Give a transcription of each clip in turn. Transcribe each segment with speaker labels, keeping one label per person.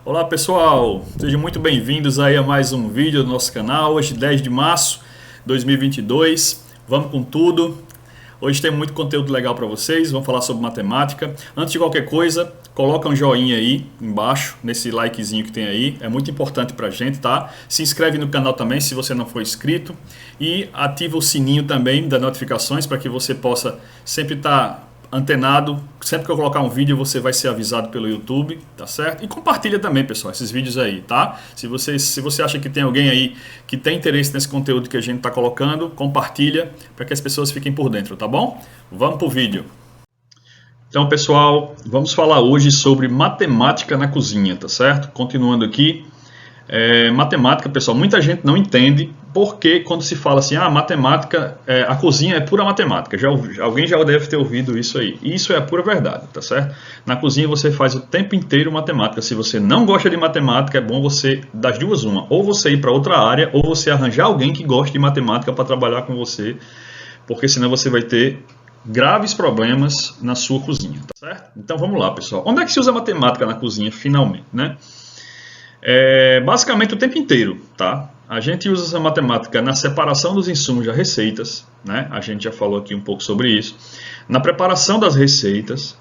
Speaker 1: Olá pessoal, sejam muito bem-vindos aí a mais um vídeo do nosso canal. Hoje 10 de março de 2022, vamos com tudo. Hoje tem muito conteúdo legal para vocês, vamos falar sobre matemática. Antes de qualquer coisa, coloca um joinha aí embaixo, nesse likezinho que tem aí, é muito importante para a gente, tá? Se inscreve no canal também se você não for inscrito e ativa o sininho também das notificações para que você possa sempre estar antenado. Sempre que eu colocar um vídeo você vai ser avisado pelo YouTube, tá certo? E compartilha também, pessoal, esses vídeos aí, tá? Se você acha que tem alguém aí que tem interesse nesse conteúdo que a gente está colocando, compartilha para que as pessoas fiquem por dentro, tá bom? Vamos pro vídeo. Então, pessoal, vamos falar hoje sobre matemática na cozinha, tá certo? Continuando aqui, matemática, pessoal, muita gente não entende porque quando se fala assim, matemática, a cozinha é pura matemática. Alguém já deve ter ouvido isso aí. E isso é a pura verdade, tá certo? Na cozinha você faz o tempo inteiro matemática. Se você não gosta de matemática, é bom você, das duas uma, ou você ir para outra área, ou você arranjar alguém que goste de matemática para trabalhar com você, porque senão você vai ter graves problemas na sua cozinha, tá certo? Então vamos lá, pessoal. Onde é que se usa matemática na cozinha, finalmente, né? Basicamente o tempo inteiro, tá? A gente usa essa matemática na separação dos insumos das receitas, né? A gente já falou aqui um pouco sobre isso. Na preparação das receitas,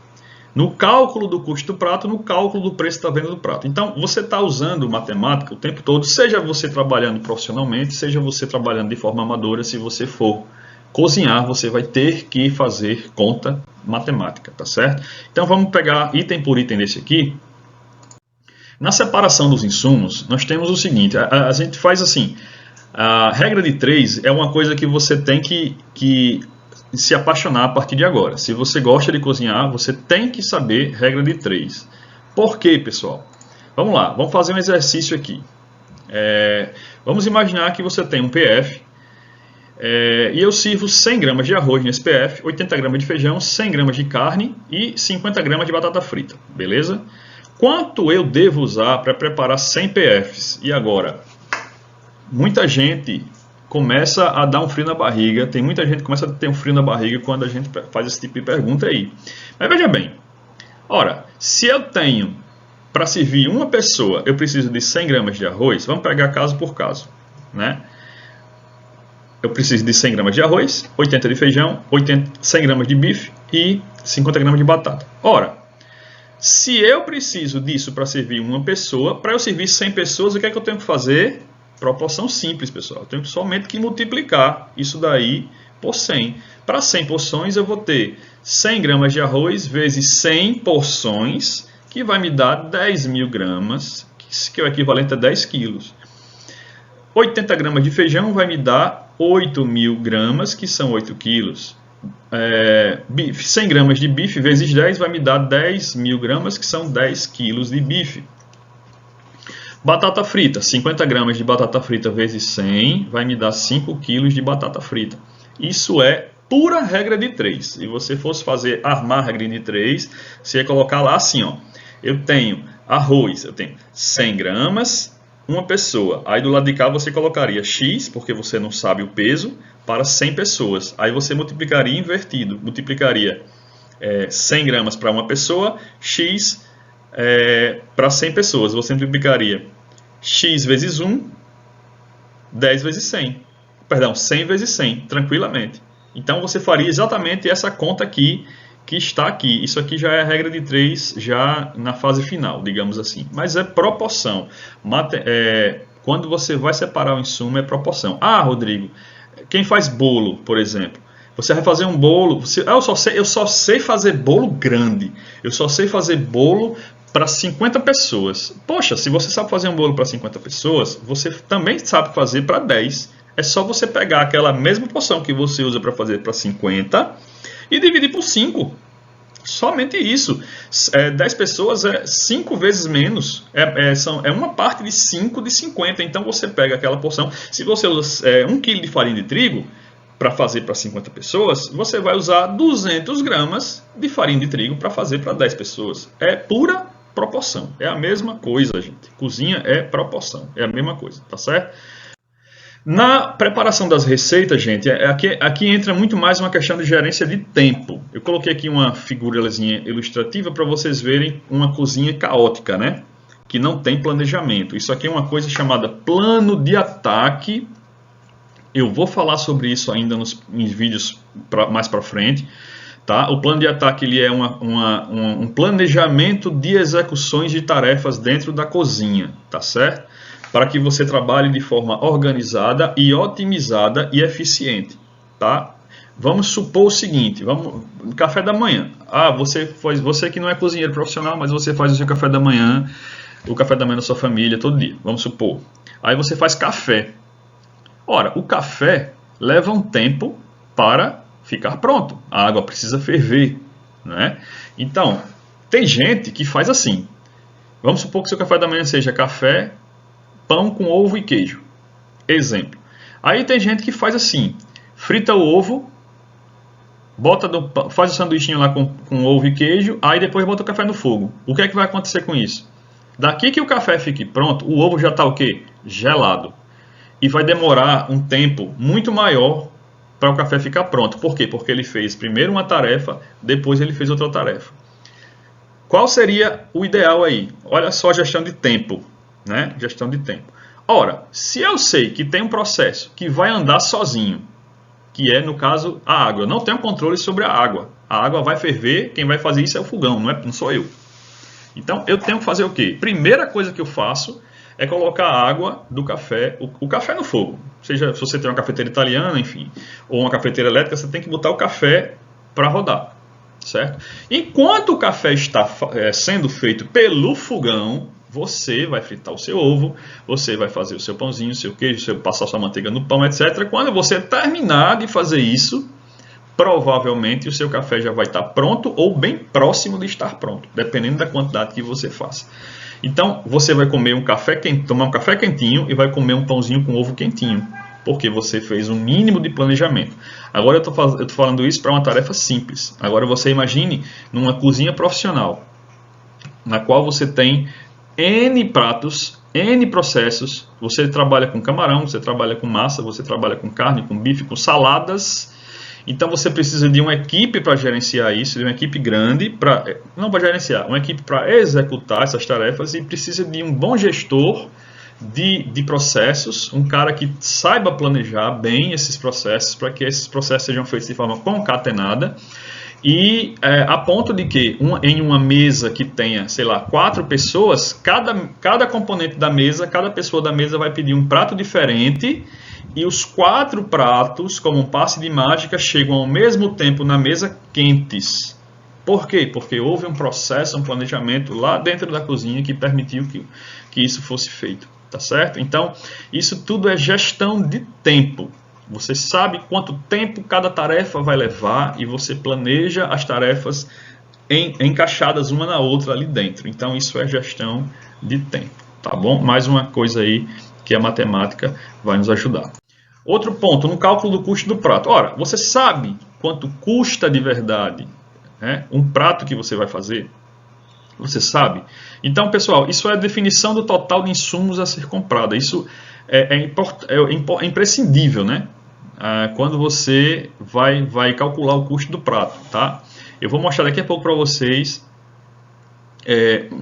Speaker 1: no cálculo do custo do prato, no cálculo do preço da venda do prato. Então, você está usando matemática o tempo todo, seja você trabalhando profissionalmente, seja você trabalhando de forma amadora. Se você for cozinhar, você vai ter que fazer conta matemática, tá certo? Então, vamos pegar item por item desse aqui. Na separação dos insumos, nós temos o seguinte, a gente faz assim, a regra de 3 é uma coisa que você tem que se apaixonar a partir de agora. Se você gosta de cozinhar, você tem que saber regra de 3. Por quê, pessoal? Vamos lá, vamos fazer um exercício aqui. Vamos imaginar que você tem um PF, e eu sirvo 100 gramas de arroz nesse PF, 80 gramas de feijão, 100 gramas de carne e 50 gramas de batata frita, beleza? Quanto eu devo usar para preparar 100 PFs? E agora? Muita gente começa a dar um frio na barriga, tem muita gente que começa a ter um frio na barriga quando a gente faz esse tipo de pergunta aí. Mas veja bem, ora, se eu tenho para servir uma pessoa, eu preciso de 100 gramas de arroz, vamos pegar caso por caso, né? Eu preciso de 100 gramas de arroz, 80 de feijão, 100 gramas de bife e 50 gramas de batata. Ora, se eu preciso disso para servir uma pessoa, para eu servir 100 pessoas, o que é que eu tenho que fazer? Proporção simples, pessoal. Eu tenho somente que multiplicar isso daí por 100. Para 100 porções, eu vou ter 100 gramas de arroz vezes 100 porções, que vai me dar 10 mil gramas, que é o equivalente a 10 quilos. 80 gramas de feijão vai me dar 8 mil gramas, que são 8 quilos. 100 gramas de bife vezes 10 vai me dar 10 mil gramas, que são 10 quilos de bife. Batata frita, 50 gramas de batata frita vezes 100 vai me dar 5 quilos de batata frita. Isso é pura regra de 3. Se você fosse armar a regra de 3, você ia colocar lá assim, ó. Eu tenho arroz, eu tenho 100 gramas, uma pessoa. Aí do lado de cá você colocaria X, porque você não sabe o peso, para 100 pessoas. Aí você multiplicaria invertido. Multiplicaria 100 gramas para uma pessoa, X para 100 pessoas. Você multiplicaria X vezes 1, 10 vezes 100. Perdão, 100 vezes 100, tranquilamente. Então você faria exatamente essa conta aqui, que está aqui. Isso aqui já é a regra de 3, já na fase final, digamos assim. Mas é proporção. Quando você vai separar o insumo, é proporção. Rodrigo, quem faz bolo, por exemplo, você vai fazer um bolo, eu só sei fazer bolo grande, eu só sei fazer bolo para 50 pessoas. Poxa, se você sabe fazer um bolo para 50 pessoas, você também sabe fazer para 10. É só você pegar aquela mesma porção que você usa para fazer para 50 e dividir por 5. Somente isso. 10 pessoas é 5 vezes menos. É uma parte de 5 de 50. Então você pega aquela porção. Se você usa 1 kg de farinha de trigo para fazer para 50 pessoas, você vai usar 200 gramas de farinha de trigo para fazer para 10 pessoas. É pura proporção. É a mesma coisa, gente. Cozinha é proporção. É a mesma coisa, tá certo? Na preparação das receitas, gente, aqui entra muito mais uma questão de gerência de tempo. Eu coloquei aqui uma figurazinha ilustrativa para vocês verem uma cozinha caótica, né? que não tem planejamento. Isso aqui é uma coisa chamada plano de ataque. Eu vou falar sobre isso ainda em vídeos mais para frente. Tá? O plano de ataque ele é um planejamento de execuções de tarefas dentro da cozinha, tá certo? Para que você trabalhe de forma organizada e otimizada e eficiente, tá? Vamos supor o seguinte, café da manhã. Você que não é cozinheiro profissional, mas você faz o seu café da manhã, o café da manhã da sua família todo dia, vamos supor. Aí você faz café. Ora, o café leva um tempo para ficar pronto. A água precisa ferver, né? Então, tem gente que faz assim. Vamos supor que seu café da manhã seja café, pão com ovo e queijo. Exemplo. Aí tem gente que faz assim. Frita o ovo, faz o sanduichinho lá com ovo e queijo, aí depois bota o café no fogo. O que é que vai acontecer com isso? Daqui que o café fique pronto, o ovo já está o quê? Gelado. E vai demorar um tempo muito maior para o café ficar pronto. Por quê? Porque ele fez primeiro uma tarefa, depois ele fez outra tarefa. Qual seria o ideal aí? Olha só a gestão de tempo, né? Gestão de tempo. Ora, se eu sei que tem um processo que vai andar sozinho, que é, no caso, a água. Eu não tenho controle sobre a água. A água vai ferver, quem vai fazer isso é o fogão, não sou eu. Então, eu tenho que fazer o quê? Primeira coisa que eu faço é colocar a água do café, o café no fogo. Seja se você tem uma cafeteira italiana, enfim, ou uma cafeteira elétrica, você tem que botar o café para rodar, certo? Enquanto o café está sendo feito pelo fogão, você vai fritar o seu ovo, você vai fazer o seu pãozinho, o seu queijo, você passar sua manteiga no pão, etc. Quando você terminar de fazer isso, provavelmente o seu café já vai estar pronto ou bem próximo de estar pronto, dependendo da quantidade que você faça. Então, você vai comer tomar um café quentinho e vai comer um pãozinho com ovo quentinho, porque você fez um mínimo de planejamento. Agora eu estou falando isso para uma tarefa simples. Agora você imagine numa cozinha profissional, na qual você tem N pratos, N processos, você trabalha com camarão, você trabalha com massa, você trabalha com carne, com bife, com saladas. Então você precisa de uma equipe para gerenciar isso, de uma equipe grande, não para gerenciar, uma equipe para executar essas tarefas e precisa de um bom gestor de processos, um cara que saiba planejar bem esses processos para que esses processos sejam feitos de forma concatenada e a ponto de que em uma mesa que tenha, sei lá, 4 pessoas, cada componente da mesa, cada pessoa da mesa vai pedir um prato diferente. E os 4 pratos, como um passe de mágica, chegam ao mesmo tempo na mesa quentes. Por quê? Porque houve um processo, um planejamento lá dentro da cozinha que permitiu que isso fosse feito. Tá certo? Então, isso tudo é gestão de tempo. Você sabe quanto tempo cada tarefa vai levar e você planeja as tarefas encaixadas uma na outra ali dentro. Então, isso é gestão de tempo. Tá bom? Mais uma coisa aí que a matemática vai nos ajudar. Outro ponto, no cálculo do custo do prato. Ora, você sabe quanto custa de verdade, né, um prato que você vai fazer? Você sabe? Então, pessoal, isso é a definição do total de insumos a ser comprado. Isso é imprescindível, né? Quando você vai calcular o custo do prato, tá? Eu vou mostrar daqui a pouco para vocês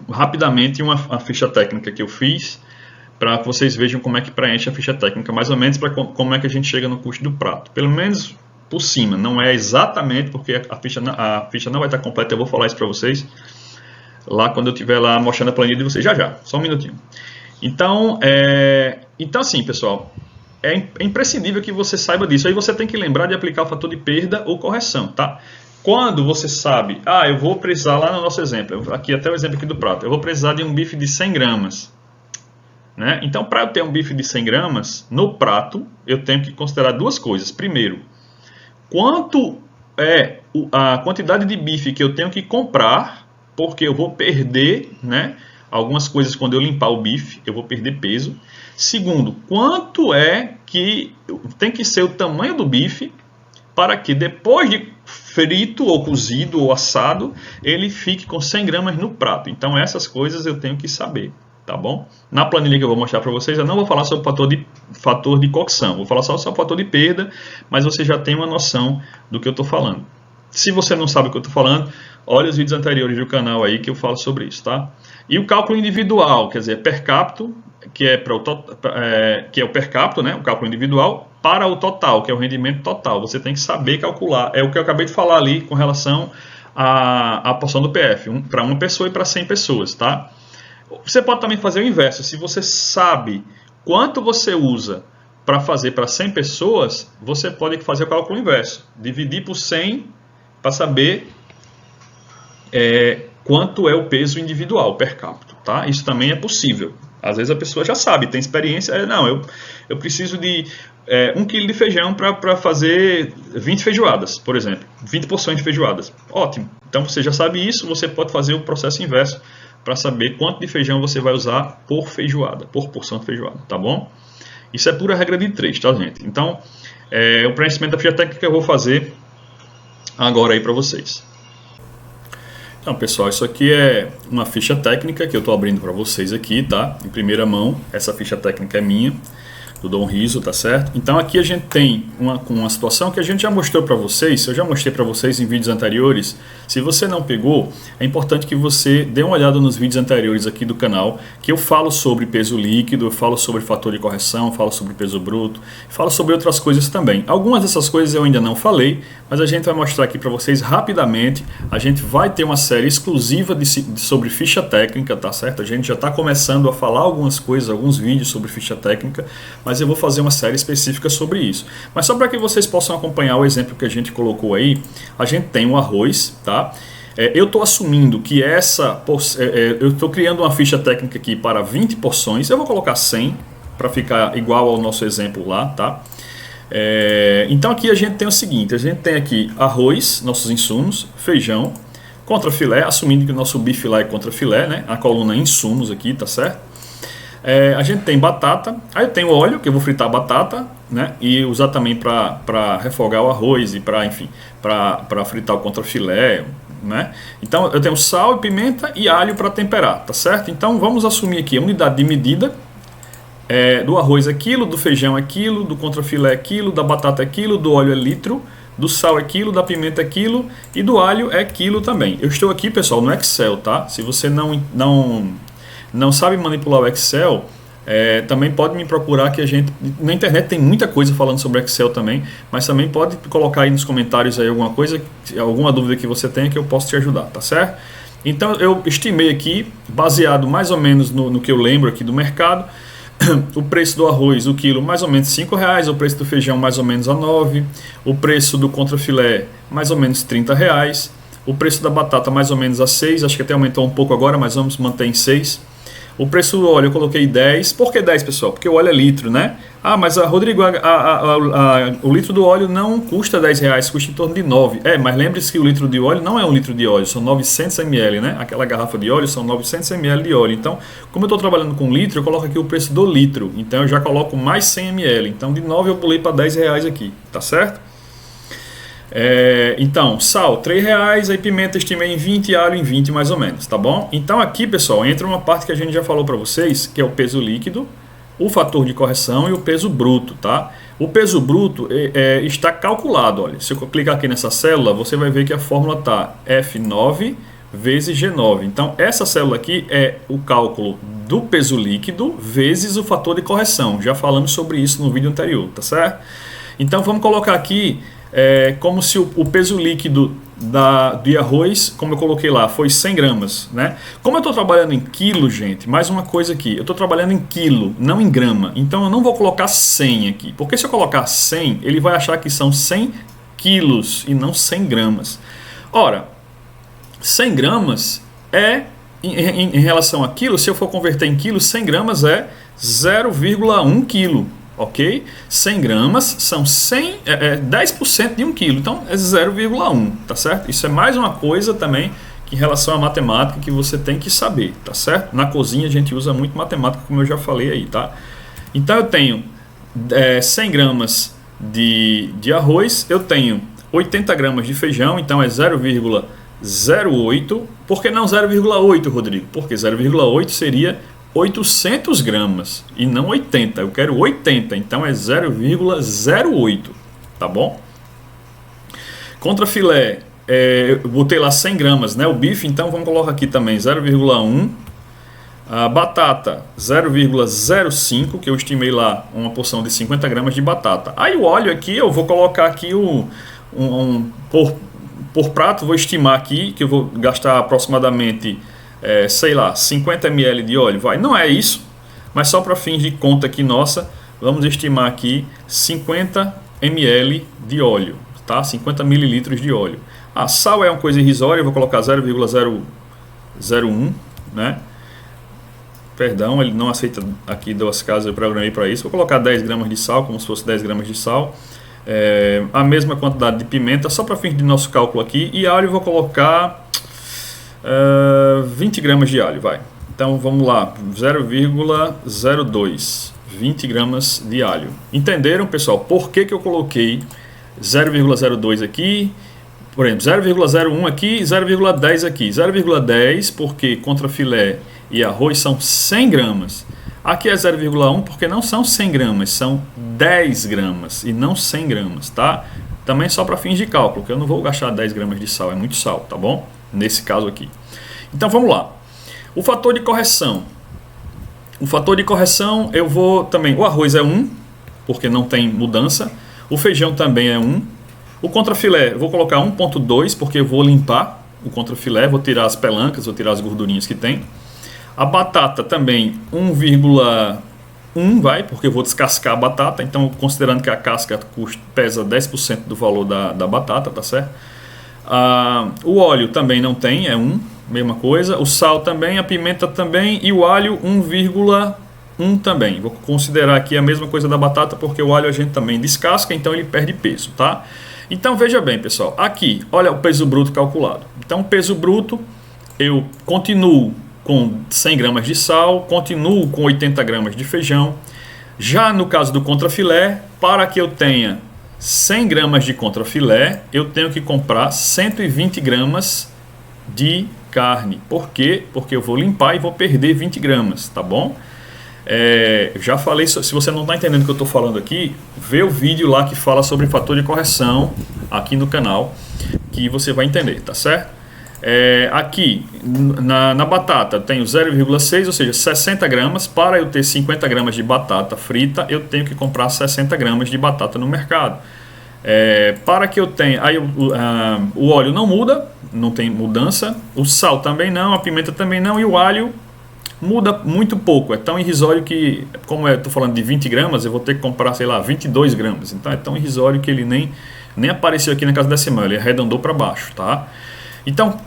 Speaker 1: rapidamente uma ficha técnica que eu fiz, para que vocês vejam como é que preenche a ficha técnica, mais ou menos para como é que a gente chega no custo do prato. Pelo menos por cima, não é exatamente, porque a ficha não vai estar completa, eu vou falar isso para vocês lá quando eu estiver lá mostrando a planilha de vocês, já, só um minutinho. Então assim, pessoal, é imprescindível que você saiba disso. Aí você tem que lembrar de aplicar o fator de perda ou correção, tá? Quando você sabe, eu vou precisar, lá no nosso exemplo, aqui até o exemplo aqui do prato, eu vou precisar de um bife de 100 gramas. Né? Então, para eu ter um bife de 100 gramas, no prato, eu tenho que considerar 2 coisas. Primeiro, quanto é a quantidade de bife que eu tenho que comprar, porque eu vou perder, né, algumas coisas quando eu limpar o bife, eu vou perder peso. Segundo, quanto é que tem que ser o tamanho do bife para que depois de frito ou cozido ou assado, ele fique com 100 gramas no prato. Então, essas coisas eu tenho que saber. Tá bom? Na planilha que eu vou mostrar para vocês, eu não vou falar sobre fator de cocção, vou falar só sobre o fator de perda, mas você já tem uma noção do que eu estou falando. Se você não sabe o que eu estou falando, olha os vídeos anteriores do canal aí que eu falo sobre isso, tá? E o cálculo individual, quer dizer, per capita, que é o per capita, né? O cálculo individual, para o total, que é o rendimento total. Você tem que saber calcular. É o que eu acabei de falar ali com relação à porção do PF, para uma pessoa e para 100 pessoas, tá? Você pode também fazer o inverso. Se você sabe quanto você usa para fazer para 100 pessoas, você pode fazer o cálculo inverso. Dividir por 100 para saber quanto é o peso individual per capita, tá? Isso também é possível. Às vezes a pessoa já sabe, tem experiência. Não, eu preciso de 1 kg de feijão para fazer 20 feijoadas, por exemplo. 20 porções de feijoadas. Ótimo. Então você já sabe isso, você pode fazer o processo inverso para saber quanto de feijão você vai usar por feijoada, por porção de feijoada, tá bom? Isso é pura regra de 3, tá, gente? Então, o preenchimento da ficha técnica eu vou fazer agora aí para vocês. Então, pessoal, isso aqui é uma ficha técnica que eu estou abrindo para vocês aqui, tá? Em primeira mão, essa ficha técnica é minha, do Dom Riso, tá certo? Então aqui a gente tem uma situação que a gente já mostrou para vocês, eu já mostrei para vocês em vídeos anteriores. Se você não pegou, é importante que você dê uma olhada nos vídeos anteriores aqui do canal, que eu falo sobre peso líquido, eu falo sobre fator de correção, falo sobre peso bruto, falo sobre outras coisas também. Algumas dessas coisas eu ainda não falei, mas a gente vai mostrar aqui para vocês rapidamente. A gente vai ter uma série exclusiva sobre ficha técnica, tá certo? A gente já está começando a falar algumas coisas, alguns vídeos sobre ficha técnica, mas eu vou fazer uma série específica sobre isso. Mas só para que vocês possam acompanhar o exemplo que a gente colocou aí, a gente tem um arroz, tá? Eu estou assumindo que eu estou criando uma ficha técnica aqui para 20 porções, eu vou colocar 100 para ficar igual ao nosso exemplo lá, tá? Então aqui a gente tem o seguinte, a gente tem aqui arroz, nossos insumos, feijão, contrafilé, assumindo que o nosso bife lá é contrafilé, né? A coluna insumos aqui, tá certo? A gente tem batata, aí eu tenho óleo, que eu vou fritar a batata, né? E usar também para refogar o arroz e para fritar o contrafilé, né? Então eu tenho sal e pimenta e alho para temperar, tá certo? Então vamos assumir aqui a unidade de medida. Do arroz é quilo, do feijão é quilo, do contrafilé é quilo, da batata é quilo, do óleo é litro, do sal é quilo, da pimenta é quilo e do alho é quilo também. Eu estou aqui, pessoal, no Excel, tá? Se você não sabe manipular o Excel, também pode me procurar, que a gente na internet tem muita coisa falando sobre Excel também, mas também pode colocar aí nos comentários aí alguma coisa, alguma dúvida que você tenha, que eu posso te ajudar, tá certo? Então eu estimei aqui, baseado mais ou menos no que eu lembro aqui do mercado, o preço do arroz, o quilo, mais ou menos R$5, o preço do feijão mais ou menos a 9, o preço do contrafilé mais ou menos R$30, o preço da batata mais ou menos a 6, acho que até aumentou um pouco agora, mas vamos manter em 6. O preço do óleo eu coloquei 10. Por que 10, pessoal? Porque o óleo é litro, né? Mas Rodrigo, o litro do óleo não custa R$10, custa em torno de 9. Mas lembre-se que o litro de óleo não é um litro de óleo, são 900 ml, né? Aquela garrafa de óleo são 900 ml de óleo. Então, como eu estou trabalhando com litro, eu coloco aqui o preço do litro. Então, eu já coloco mais 100 ml. Então, de 9 eu pulei para R$10 aqui, tá certo? Então, sal R$3, aí pimenta estimei em 20 e alho em 20 mais ou menos, tá bom? Então aqui, pessoal, entra uma parte que a gente já falou para vocês, que é o peso líquido, o fator de correção e o peso bruto, tá? O peso bruto está calculado, olha, se eu clicar aqui nessa célula, você vai ver que a fórmula está F9 vezes G9. Então essa célula aqui é o cálculo do peso líquido vezes o fator de correção. Já falamos sobre isso no vídeo anterior, tá certo? Então vamos colocar aqui como se o peso líquido de arroz, como eu coloquei lá, foi 100 gramas, né? Como eu estou trabalhando em quilo, gente, mais uma coisa aqui, eu estou trabalhando em quilo, não em grama, então eu não vou colocar 100 aqui, porque se eu colocar 100, ele vai achar que são 100 quilos e não 100 gramas. Ora, 100 gramas em relação a quilo, se eu for converter em quilo, 100 gramas é 0,1 quilo. Ok? 100 gramas são 10% de 1 quilo, então é 0,1, tá certo? Isso é mais uma coisa também que em relação à matemática que você tem que saber, tá certo? Na cozinha a gente usa muito matemática, como eu já falei aí, tá? Então eu tenho 100 gramas de arroz, eu tenho 80 gramas de feijão, então é 0,08. Por que não 0,8, Rodrigo? Porque 0,8 seria 800 gramas e não 80, eu quero 80, então é 0,08, tá bom? Contrafilé eu botei lá 100 gramas, né? O bife, então vamos colocar aqui também 0,1. A batata 0,05, que eu estimei lá uma porção de 50 gramas de batata. Aí o óleo aqui, eu vou colocar aqui por prato, vou estimar aqui que eu vou gastar aproximadamente, sei lá, 50 ml de óleo. Não é isso, mas só para fins de conta aqui nossa, vamos estimar aqui 50 ml de óleo, tá? 50 mililitros de óleo. A sal é uma coisa irrisória, eu vou colocar 0,001, né? Perdão, ele não aceita aqui 2 casas, eu programei para isso. Vou colocar 10 gramas de sal, como se fosse 10 gramas de sal. A mesma quantidade de pimenta, só para fins de nosso cálculo aqui. E alho eu vou colocar 20 gramas de alho, vai. Então vamos lá, 0,02, 20 gramas de alho. Entenderam, pessoal, por que eu coloquei 0,02 aqui? Por exemplo, 0,01 aqui e 0,10 aqui. 0,10 porque contra filé e arroz são 100 gramas. Aqui é 0,1 porque não são 100 gramas, são 10 gramas e não 100 gramas, tá? Também só para fins de cálculo, que eu não vou gastar 10 gramas de sal, é muito sal, tá bom? Nesse caso aqui. Então vamos lá. O fator de correção. O fator de correção eu vou também... O arroz é 1, porque não tem mudança. O feijão também é 1. O contrafilé eu vou colocar 1,2 porque eu vou limpar o contrafilé, vou tirar as pelancas, vou tirar as gordurinhas que tem. A batata também 1,1 vai, porque eu vou descascar a batata, então considerando que a casca pesa 10% do valor da batata, tá certo? O óleo também não tem, é 1, mesma coisa. O sal também, a pimenta também e o alho 1,1 também. Vou considerar aqui a mesma coisa da batata, porque o alho a gente também descasca, então ele perde peso, tá? Então veja bem, pessoal, aqui, olha o peso bruto calculado. Então o peso bruto, eu continuo com 100 gramas de sal, continuo com 80 gramas de feijão. Já no caso do contrafilé, para que eu tenha 100 gramas de contrafilé, eu tenho que comprar 120 gramas de carne. Por quê? Porque eu vou limpar e vou perder 20 gramas, tá bom? Já falei, se você não está entendendo o que eu estou falando aqui, vê o vídeo lá que fala sobre fator de correção aqui no canal, que você vai entender, tá certo? Aqui na batata eu tenho 0,6, ou seja, 60 gramas. Para eu ter 50 gramas de batata frita, eu tenho que comprar 60 gramas de batata no mercado. Para que eu tenha... Aí o óleo não muda, não tem mudança. O sal também não, a pimenta também não. E o alho muda muito pouco. É tão irrisório que, como eu estou falando de 20 gramas, eu vou ter que comprar, sei lá, 22 gramas. Então é tão irrisório que ele nem apareceu aqui na casa decimal, ele arredondou para baixo, tá? Então,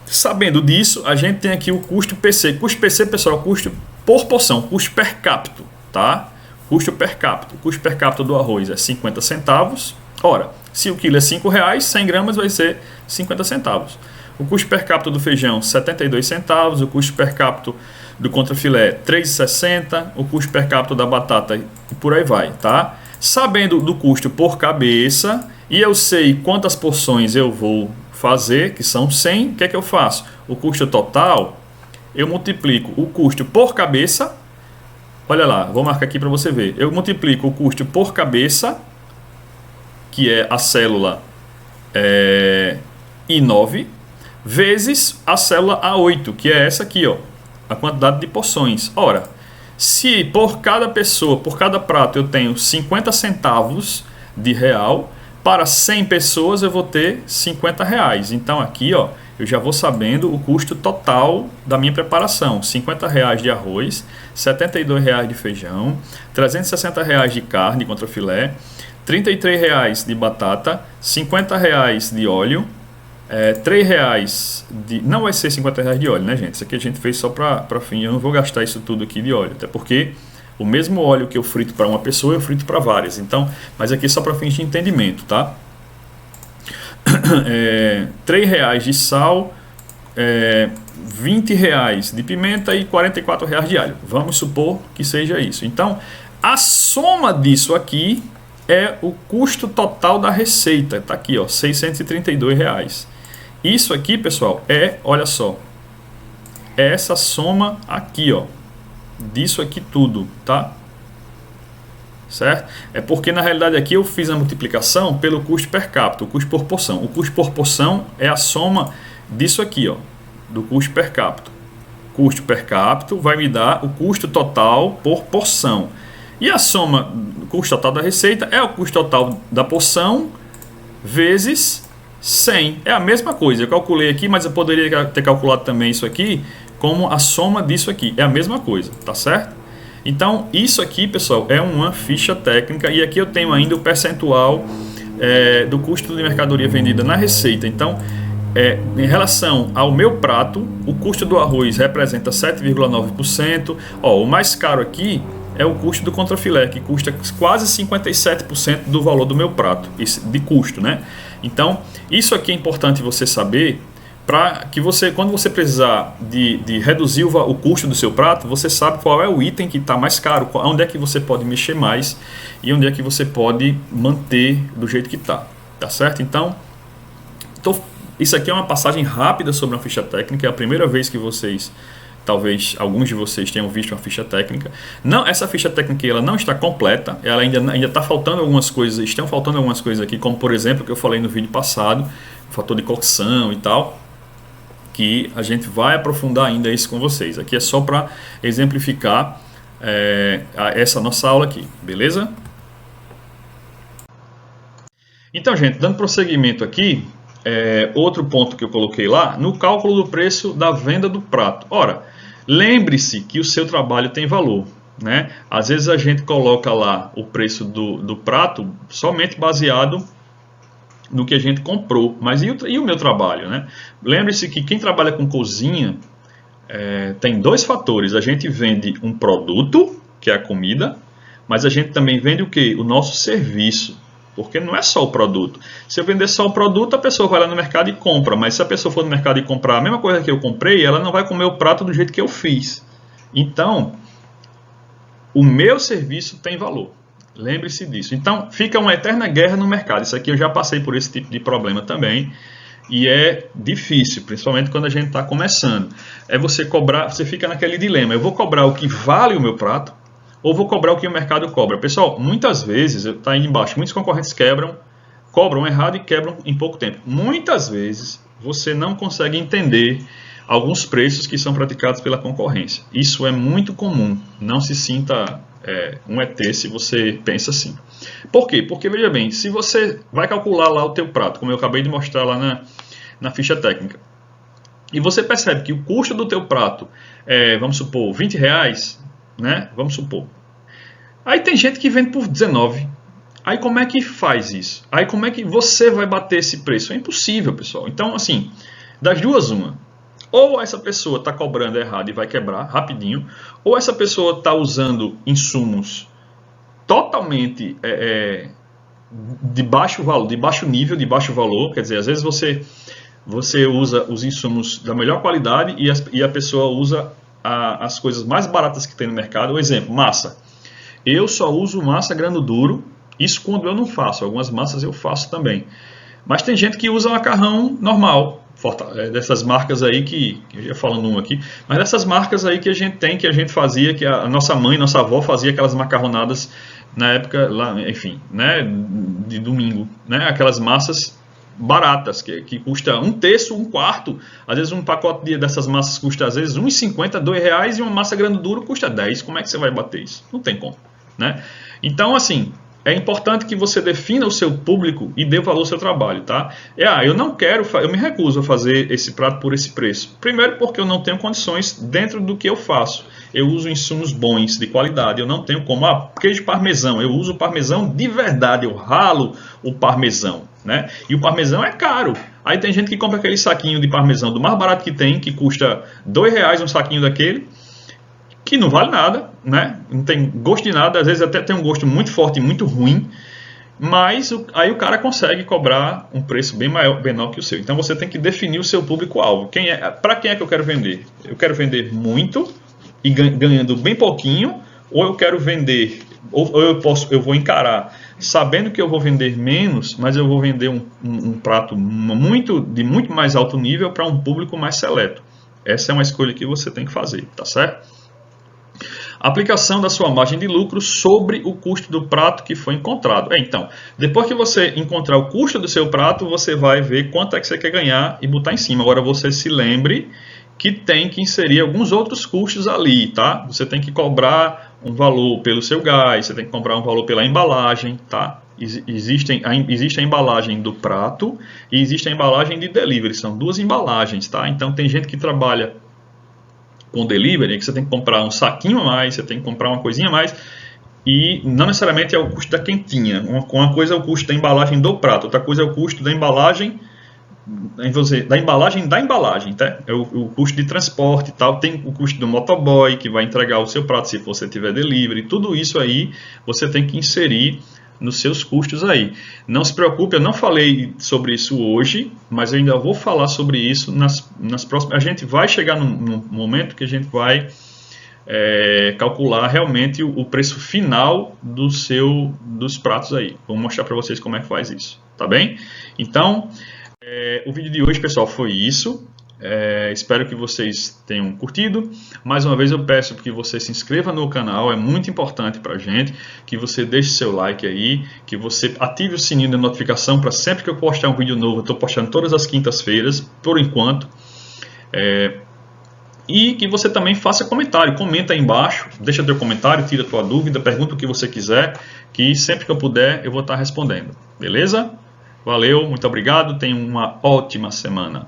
Speaker 1: sabendo disso, a gente tem aqui o custo PC. Custo PC, pessoal, é o custo por porção, custo per capita, tá? Custo per capita. O custo per capita do arroz é 50 centavos. Ora, se o quilo é R$5, 100 gramas vai ser 50 centavos. O custo per capita do feijão, 72 centavos. O custo per capita do contrafilé, 3,60. O custo per capita da batata e por aí vai, tá? Sabendo do custo por cabeça, e eu sei quantas porções eu vou fazer, que são 100, o que é que eu faço? O custo total, eu multiplico o custo por cabeça. Olha lá, vou marcar aqui para você ver. Eu multiplico o custo por cabeça, que é a célula I9, vezes a célula A8, que é essa aqui, ó, a quantidade de porções. Ora, se por cada pessoa, por cada prato eu tenho 50 centavos de real, para 100 pessoas eu vou ter R$50. Então aqui, ó, eu já vou sabendo o custo total da minha preparação. R$50 de arroz, R$72 de feijão, R$360 de carne contra filé, R$33 de batata, R$50 de óleo, R$3 de... Não vai ser R$50 de óleo, né, gente? Isso aqui a gente fez só para fim. Eu não vou gastar isso tudo aqui de óleo, até porque o mesmo óleo que eu frito para uma pessoa, eu frito para várias. Então, mas aqui só para fins de entendimento, tá? R$3 de sal, R$20 de pimenta e R$44 de alho. Vamos supor que seja isso. Então, a soma disso aqui é o custo total da receita. Tá aqui, ó, R$632. Isso aqui, pessoal, olha só, é essa soma aqui, ó, disso aqui tudo, tá? certo? É porque na realidade aqui eu fiz a multiplicação pelo custo per capita, o custo por porção. O custo por porção é a soma disso aqui, ó, do custo per capita. Custo per capita vai me dar o custo total por porção. E a soma do custo total da receita é o custo total da porção vezes 100. É a mesma coisa. Eu calculei aqui, mas eu poderia ter calculado também isso aqui como a soma disso aqui. É a mesma coisa, tá certo? Então, isso aqui, pessoal, é uma ficha técnica. E aqui eu tenho ainda o percentual do custo de mercadoria vendida na receita. Então, em relação ao meu prato, o custo do arroz representa 7,9%. O mais caro aqui é o custo do contrafilé, que custa quase 57% do valor do meu prato, de custo, né? Então, isso aqui é importante você saber, para que você, quando você precisar de reduzir o custo do seu prato, você sabe qual é o item que está mais caro, onde é que você pode mexer mais e onde é que você pode manter do jeito que está, tá certo? Então, isso aqui é uma passagem rápida sobre uma ficha técnica, é a primeira vez que vocês, talvez alguns de vocês tenham visto uma ficha técnica. Não, essa ficha técnica ela não está completa, ela ainda está faltando algumas coisas, estão faltando algumas coisas aqui, como por exemplo, que eu falei no vídeo passado, o fator de cocção e tal, que a gente vai aprofundar ainda isso com vocês. Aqui é só para exemplificar essa nossa aula aqui, beleza? Então, gente, dando prosseguimento aqui, outro ponto que eu coloquei lá, no cálculo do preço da venda do prato. Ora, lembre-se que o seu trabalho tem valor, né? Às vezes a gente coloca lá o preço do prato somente baseado no que a gente comprou, mas e o meu trabalho, né? Lembre-se que quem trabalha com cozinha tem dois fatores. A gente vende um produto, que é a comida, mas a gente também vende o quê? O nosso serviço. Porque não é só o produto. Se eu vender só o produto, a pessoa vai lá no mercado e compra. Mas se a pessoa for no mercado e comprar a mesma coisa que eu comprei, ela não vai comer o prato do jeito que eu fiz. Então, o meu serviço tem valor. Lembre-se disso. Então, fica uma eterna guerra no mercado. Isso aqui eu já passei por esse tipo de problema também. E é difícil, principalmente quando a gente está começando. Você cobrar, você fica naquele dilema. Eu vou cobrar o que vale o meu prato, ou vou cobrar o que o mercado cobra? Pessoal, muitas vezes, está aí embaixo, muitos concorrentes cobram errado e quebram em pouco tempo. Muitas vezes, você não consegue entender alguns preços que são praticados pela concorrência. Isso é muito comum. Não se sinta um ET se você pensa assim. Por quê? Porque, veja bem, se você vai calcular lá o teu prato, como eu acabei de mostrar lá na ficha técnica, e você percebe que o custo do teu prato é, vamos supor, R$20, né? Vamos supor. Aí tem gente que vende por 19. Aí como é que faz isso? Aí como é que você vai bater esse preço? É impossível, pessoal. Então, assim, das duas, uma. Ou essa pessoa está cobrando errado e vai quebrar rapidinho, ou essa pessoa está usando insumos totalmente de baixo valor, de baixo nível, de baixo valor. Quer dizer, às vezes você usa os insumos da melhor qualidade e a pessoa usa as coisas mais baratas que tem no mercado. Um exemplo, massa. Eu só uso massa grano duro, isso quando eu não faço. Algumas massas eu faço também. Mas tem gente que usa macarrão normal, dessas marcas aí que eu ia falando um aqui, mas dessas marcas aí que a gente tem, que a gente fazia, que a nossa mãe, nossa avó fazia aquelas macarronadas na época, lá, enfim, né, de domingo, né, aquelas massas baratas, que custa um terço, um quarto. Às vezes um pacote dessas massas custa às vezes R$1,50, R$2, e uma massa grano duro custa 10. Como é que você vai bater isso? Não tem como, né? Então, assim, é importante que você defina o seu público e dê valor ao seu trabalho, tá? Eu me recuso a fazer esse prato por esse preço. Primeiro porque eu não tenho condições dentro do que eu faço. Eu uso insumos bons, de qualidade. Eu não tenho como, queijo parmesão. Eu uso parmesão de verdade, eu ralo o parmesão, né? E o parmesão é caro. Aí tem gente que compra aquele saquinho de parmesão do mais barato que tem, que custa R$2 um saquinho daquele, que não vale nada, né? Não tem gosto de nada, às vezes até tem um gosto muito forte e muito ruim, mas aí o cara consegue cobrar um preço bem menor que o seu. Então você tem que definir o seu público-alvo. Para quem é que eu quero vender? Eu quero vender muito e ganhando bem pouquinho, ou eu quero vender, ou eu vou encarar sabendo que eu vou vender menos, mas eu vou vender um prato de muito mais alto nível para um público mais seleto. Essa é uma escolha que você tem que fazer, tá certo? Aplicação da sua margem de lucro sobre o custo do prato que foi encontrado. Então, depois que você encontrar o custo do seu prato, você vai ver quanto é que você quer ganhar e botar em cima. Agora você se lembre que tem que inserir alguns outros custos ali, tá? Você tem que cobrar um valor pelo seu gás, você tem que cobrar um valor pela embalagem, tá? Existe a embalagem do prato e existe a embalagem de delivery, são duas embalagens, tá? Então tem gente que trabalha com delivery, que você tem que comprar um saquinho a mais, você tem que comprar uma coisinha a mais, e não necessariamente é o custo da quentinha. Uma coisa é o custo da embalagem do prato, outra coisa é o custo da embalagem da embalagem, tá? É o custo de transporte e tal, tem o custo do motoboy que vai entregar o seu prato se você tiver delivery, tudo isso aí você tem que inserir nos seus custos aí. Não se preocupe, eu não falei sobre isso hoje, mas eu ainda vou falar sobre isso nas próximas. A gente vai chegar num momento que a gente vai calcular realmente o preço final dos pratos aí. Vou mostrar para vocês como é que faz isso, tá bem? Então, o vídeo de hoje, pessoal, foi isso. Espero que vocês tenham curtido. Mais uma vez eu peço que você se inscreva no canal, é muito importante para a gente, que você deixe seu like aí, que você ative o sininho de notificação para sempre que eu postar um vídeo novo. Eu estou postando todas as quintas-feiras, por enquanto. E que você também faça comentário, comenta aí embaixo, deixa teu comentário, tira tua dúvida, pergunta o que você quiser, que sempre que eu puder eu vou estar respondendo, beleza? Valeu, muito obrigado, tenha uma ótima semana.